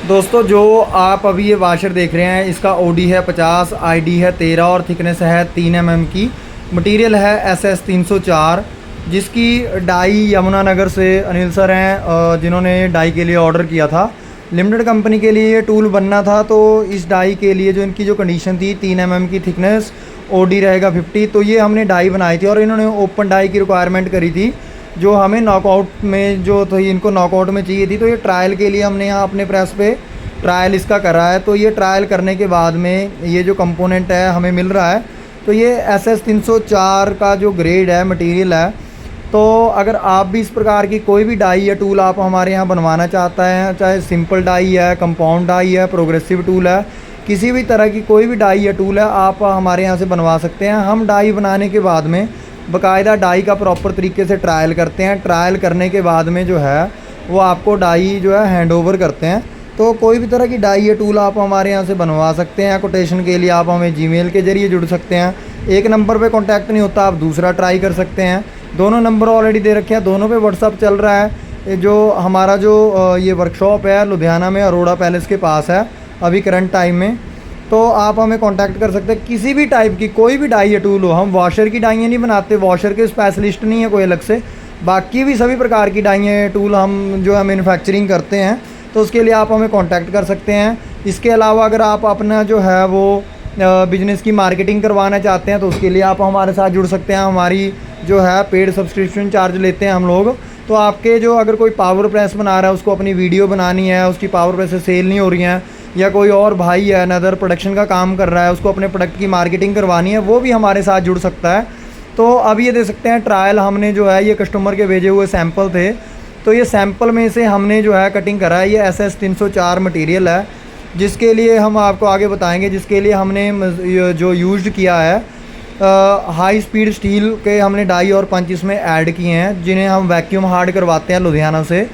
दोस्तों जो आप अभी ये वाशर देख रहे हैं इसका ओडी है 50, आईडी है 13 और थिकनेस है 3 mm की। मटेरियल है SS 304 जिसकी डाई यमुनानगर से अनिल सर हैं जिन्होंने डाई के लिए ऑर्डर किया था। लिमिटेड कंपनी के लिए ये टूल बनना था, तो इस डाई के लिए जो इनकी जो कंडीशन थी 3 mm की थिकनेस, ओडी रहेगा 50, तो ये हमने डाई बनाई थी और इन्होंने ओपन डाई की रिक्वायरमेंट करी थी जो हमें नॉकआउट में जो तो इनको नॉकआउट में चाहिए थी। तो ये ट्रायल के लिए हमने यहाँ अपने प्रेस पे ट्रायल इसका करा है। तो ये ट्रायल करने के बाद में ये जो कंपोनेंट है हमें मिल रहा है। तो ये SS 304 का जो ग्रेड है मटेरियल है। तो अगर आप भी इस प्रकार की कोई भी डाई या टूल आप हमारे यहाँ बनवाना चाहता है, चाहे सिंपल डाई है, कंपाउंड डाई है, प्रोग्रेसिव टूल है, किसी भी तरह की कोई भी डाई या टूल है आप हमारे यहाँ से बनवा सकते हैं। हम डाई बनाने के बाद में बाकायदा डाई का प्रॉपर तरीके से ट्रायल करते हैं। ट्रायल करने के बाद में जो है वो आपको डाई जो है हैंड ओवर करते हैं। तो कोई भी तरह की डाई या टूल आप हमारे यहाँ से बनवा सकते हैं। कोटेशन के लिए आप हमें जीमेल के ज़रिए जुड़ सकते हैं। एक नंबर पे कांटेक्ट नहीं होता, आप दूसरा ट्राई कर सकते हैं। दोनों नंबर ऑलरेडी दे रखे हैं, दोनों पे व्हाट्सअप चल रहा है। जो हमारा जो ये वर्कशॉप है लुधियाना में अरोड़ा पैलेस के पास है अभी करंट टाइम में। तो आप हमें कांटेक्ट कर सकते हैं। किसी भी टाइप की कोई भी डाई या टूल हो, हम वॉशर की डाइयाँ नहीं बनाते, वॉशर के स्पेशलिस्ट नहीं है कोई अलग से। बाकी भी सभी प्रकार की डाइयाँ या टूल हम जो है मैन्युफैक्चरिंग करते हैं, तो उसके लिए आप हमें कांटेक्ट कर सकते हैं। इसके अलावा अगर आप अपना जो है वो बिज़नेस की मार्केटिंग करवाना चाहते हैं तो उसके लिए आप हमारे साथ जुड़ सकते हैं। हमारी जो है पेड सब्सक्रिप्शन चार्ज लेते हैं हम लोग। तो आपके जो अगर कोई पावर प्रेस बना रहा है, उसको अपनी वीडियो बनानी है, उसकी पावर प्रेस सेल नहीं हो रही हैं, या कोई और भाई है अदर प्रोडक्शन का काम कर रहा है, उसको अपने प्रोडक्ट की मार्केटिंग करवानी है, वो भी हमारे साथ जुड़ सकता है। तो अब ये देख सकते हैं ट्रायल हमने जो है ये कस्टमर के भेजे हुए सैंपल थे। तो ये सैंपल में से हमने जो है कटिंग करा है। ये SS 304 मटेरियल है जिसके लिए हम आपको आगे बताएंगे, जिसके लिए हमने जो यूज़ किया है हाई स्पीड स्टील के हमने डाई और पंच इसमें ऐड किए हैं, जिन्हें हम वैक्यूम हार्ड करवाते हैं लुधियाना से।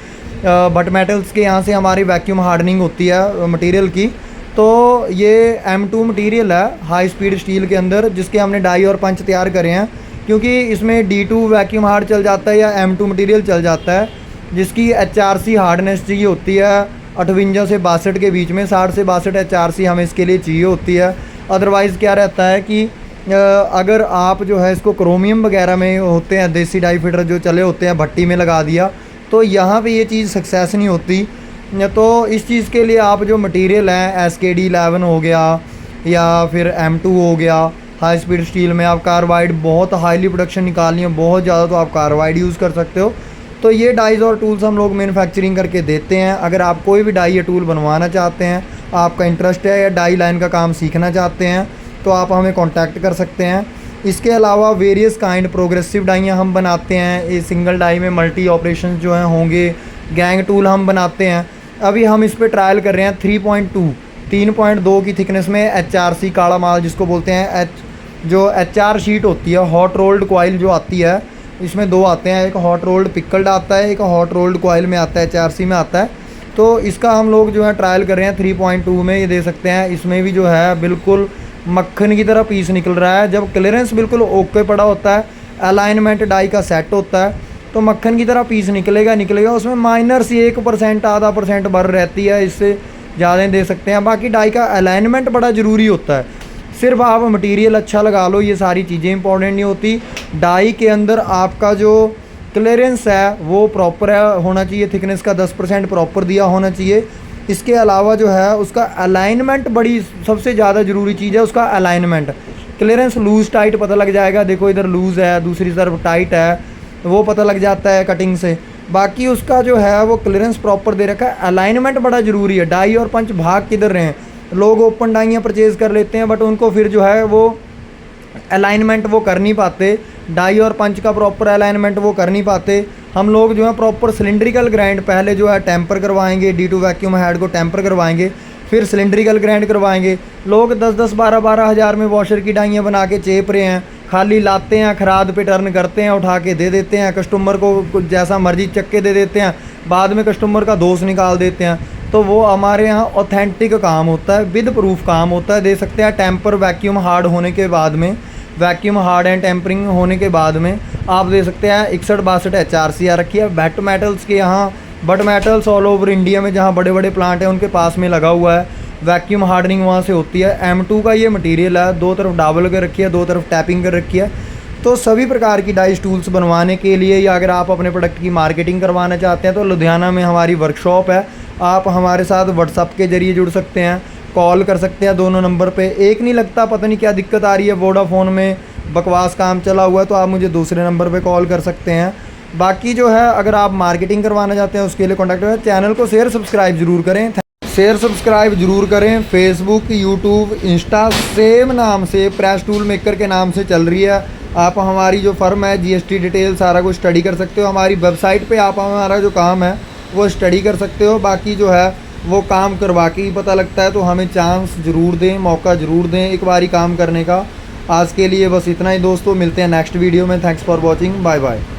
बट मेटल्स के यहाँ से हमारी वैक्यूम हार्डनिंग होती है मटेरियल की। तो ये M2 मटेरियल है हाई स्पीड स्टील के अंदर, जिसके हमने डाई और पंच तैयार करे हैं। क्योंकि इसमें D2 वैक्यूम हार्ड चल जाता है या M2 मटेरियल चल जाता है, जिसकी HRC हार्डनेस चाहिए होती है 58 से 62 के बीच में। 60 से 62 HRC हमें इसके लिए चाहिए होती है। अदरवाइज़ क्या रहता है कि अगर आप जो है इसको क्रोमियम वगैरह में होते हैं, देसी डाई फिटर जो चले होते हैं, भट्टी में लगा दिया, तो यहाँ पे ये चीज़ सक्सेस नहीं होती। तो इस चीज़ के लिए आप जो मटेरियल है SKD 11 हो गया या फिर M2 हो गया, हाई स्पीड स्टील में आप कार्बाइड बहुत हाईली प्रोडक्शन निकालनी है बहुत ज़्यादा, तो आप कार्बाइड यूज़ कर सकते हो। तो ये डाइज़ और टूल्स हम लोग मैन्युफैक्चरिंग करके देते हैं। अगर आप कोई भी डाई या टूल बनवाना चाहते हैं, आपका इंटरेस्ट है या डाई लाइन का काम सीखना चाहते हैं, तो आप हमें कांटेक्ट कर सकते हैं। इसके अलावा वेरियस काइंड प्रोग्रेसिव डाइयाँ हम बनाते हैं। ये सिंगल डाई में मल्टी ऑपरेशन जो हैं होंगे। गैंग टूल हम बनाते हैं। अभी हम इस पर ट्रायल कर रहे हैं 3.2 की थिकनेस में HRC काला माल जिसको बोलते हैं, जो HR शीट होती है, हॉट रोल्ड कॉइल जो आती है, इसमें दो आते हैं, एक हॉट रोल्ड पिकल्ड आता है, एक हॉट रोल्ड कॉइल में आता है, HRC में आता है। तो इसका हम लोग जो है ट्रायल कर रहे हैं 3.2 में। ये दे सकते हैं इसमें भी जो है बिल्कुल मक्खन की तरह पीस निकल रहा है। जब क्लियरेंस बिल्कुल ओके पड़ा होता है, अलाइनमेंट डाई का सेट होता है, तो मक्खन की तरह पीस निकलेगा। उसमें माइनर सी 1% आधा % भर रहती है, इससे ज़्यादा दे सकते हैं। बाकी डाई का अलाइनमेंट बड़ा ज़रूरी होता है। सिर्फ आप मटेरियल अच्छा लगा लो, ये सारी चीज़ें इंपॉर्टेंट नहीं होती। डाई के अंदर आपका जो क्लियरेंस है वो प्रॉपर होना चाहिए, थिकनेस का 10% प्रॉपर दिया होना चाहिए। इसके अलावा जो है उसका अलाइनमेंट बड़ी सबसे ज़्यादा ज़रूरी चीज़ है, उसका अलाइनमेंट। क्लियरेंस लूज़ टाइट पता लग जाएगा, देखो इधर लूज़ है, दूसरी तरफ टाइट है, वो पता लग जाता है कटिंग से। बाकी उसका जो है वो क्लियरेंस प्रॉपर दे रखा है। अलाइनमेंट बड़ा ज़रूरी है। डाई और पंच भाग किधर रहे हैं, लोग ओपन डाइयाँ परचेज़ कर लेते हैं, बट उनको फिर जो है वो अलाइनमेंट वो कर नहीं पाते। डाई और पंच का प्रॉपर अलाइनमेंट वो कर नहीं पाते। हम लोग जो है प्रॉपर सिलिंड्रिकल ग्राइंड पहले जो है टेम्पर करवाएंगे, D2 वैक्यूम हेड को टेम्पर करवाएंगे, फिर सिलिंड्रिकल ग्राइंड करवाएंगे। लोग 10-10, 12-12 हज़ार में वॉशर की डाइयाँ बना के चेप रहे हैं, खाली लाते हैं, खराद पे टर्न करते हैं, उठा के दे देते हैं, कस्टमर को जैसा मर्जी चक्के दे देते हैं, बाद में कस्टमर का दोष निकाल देते हैं। तो वो हमारे यहाँ ऑथेंटिक काम होता है, विद प्रूफ काम होता है। दे सकते हैं टेम्पर वैक्यूम हार्ड होने के बाद में, वैक्यूम हार्ड एंड टेम्परिंग होने के बाद में आप दे सकते हैं 61-62 HRC आ रखी है। बैट मेटल्स के यहाँ but metals all over India में जहाँ बड़े बड़े प्लांट हैं उनके पास में लगा हुआ है। वैक्यूम हार्डनिंग वहाँ से होती है। M2 का ये मटेरियल है, दो तरफ डाबल कर रखी है, दो तरफ टैपिंग कर रखी है। तो सभी प्रकार की डाइस टूल्स बनवाने के लिए या अगर आप अपने प्रोडक्ट की मार्केटिंग करवाना चाहते हैं तो लुधियाना में हमारी वर्कशॉप है। आप हमारे साथ व्हाट्सअप के ज़रिए जुड़ सकते हैं, कॉल कर सकते हैं दोनों नंबर पे। एक नहीं लगता, पता नहीं क्या दिक्कत आ रही है, वोडाफोन में बकवास काम चला हुआ है, तो आप मुझे दूसरे नंबर पे कॉल कर सकते हैं। बाकी जो है अगर आप मार्केटिंग करवाना चाहते हैं उसके लिए कॉन्टैक्ट करें। चैनल को शेयर सब्सक्राइब ज़रूर करें, फेसबुक, यूट्यूब, इंस्टा सेम नाम से प्रेस टूल मेकर के नाम से चल रही है। आप हमारी जो फर्म है GST डिटेल सारा कुछ स्टडी कर सकते हो। हमारी वेबसाइट पे आप हमारा जो काम है वो स्टडी कर सकते हो। बाकी जो है वो काम करवा के ही पता लगता है, तो हमें चांस ज़रूर दें, मौका ज़रूर दें एक बारी काम करने का। आज के लिए बस इतना ही दोस्तों, मिलते हैं नेक्स्ट वीडियो में। Thanks for watching, bye bye.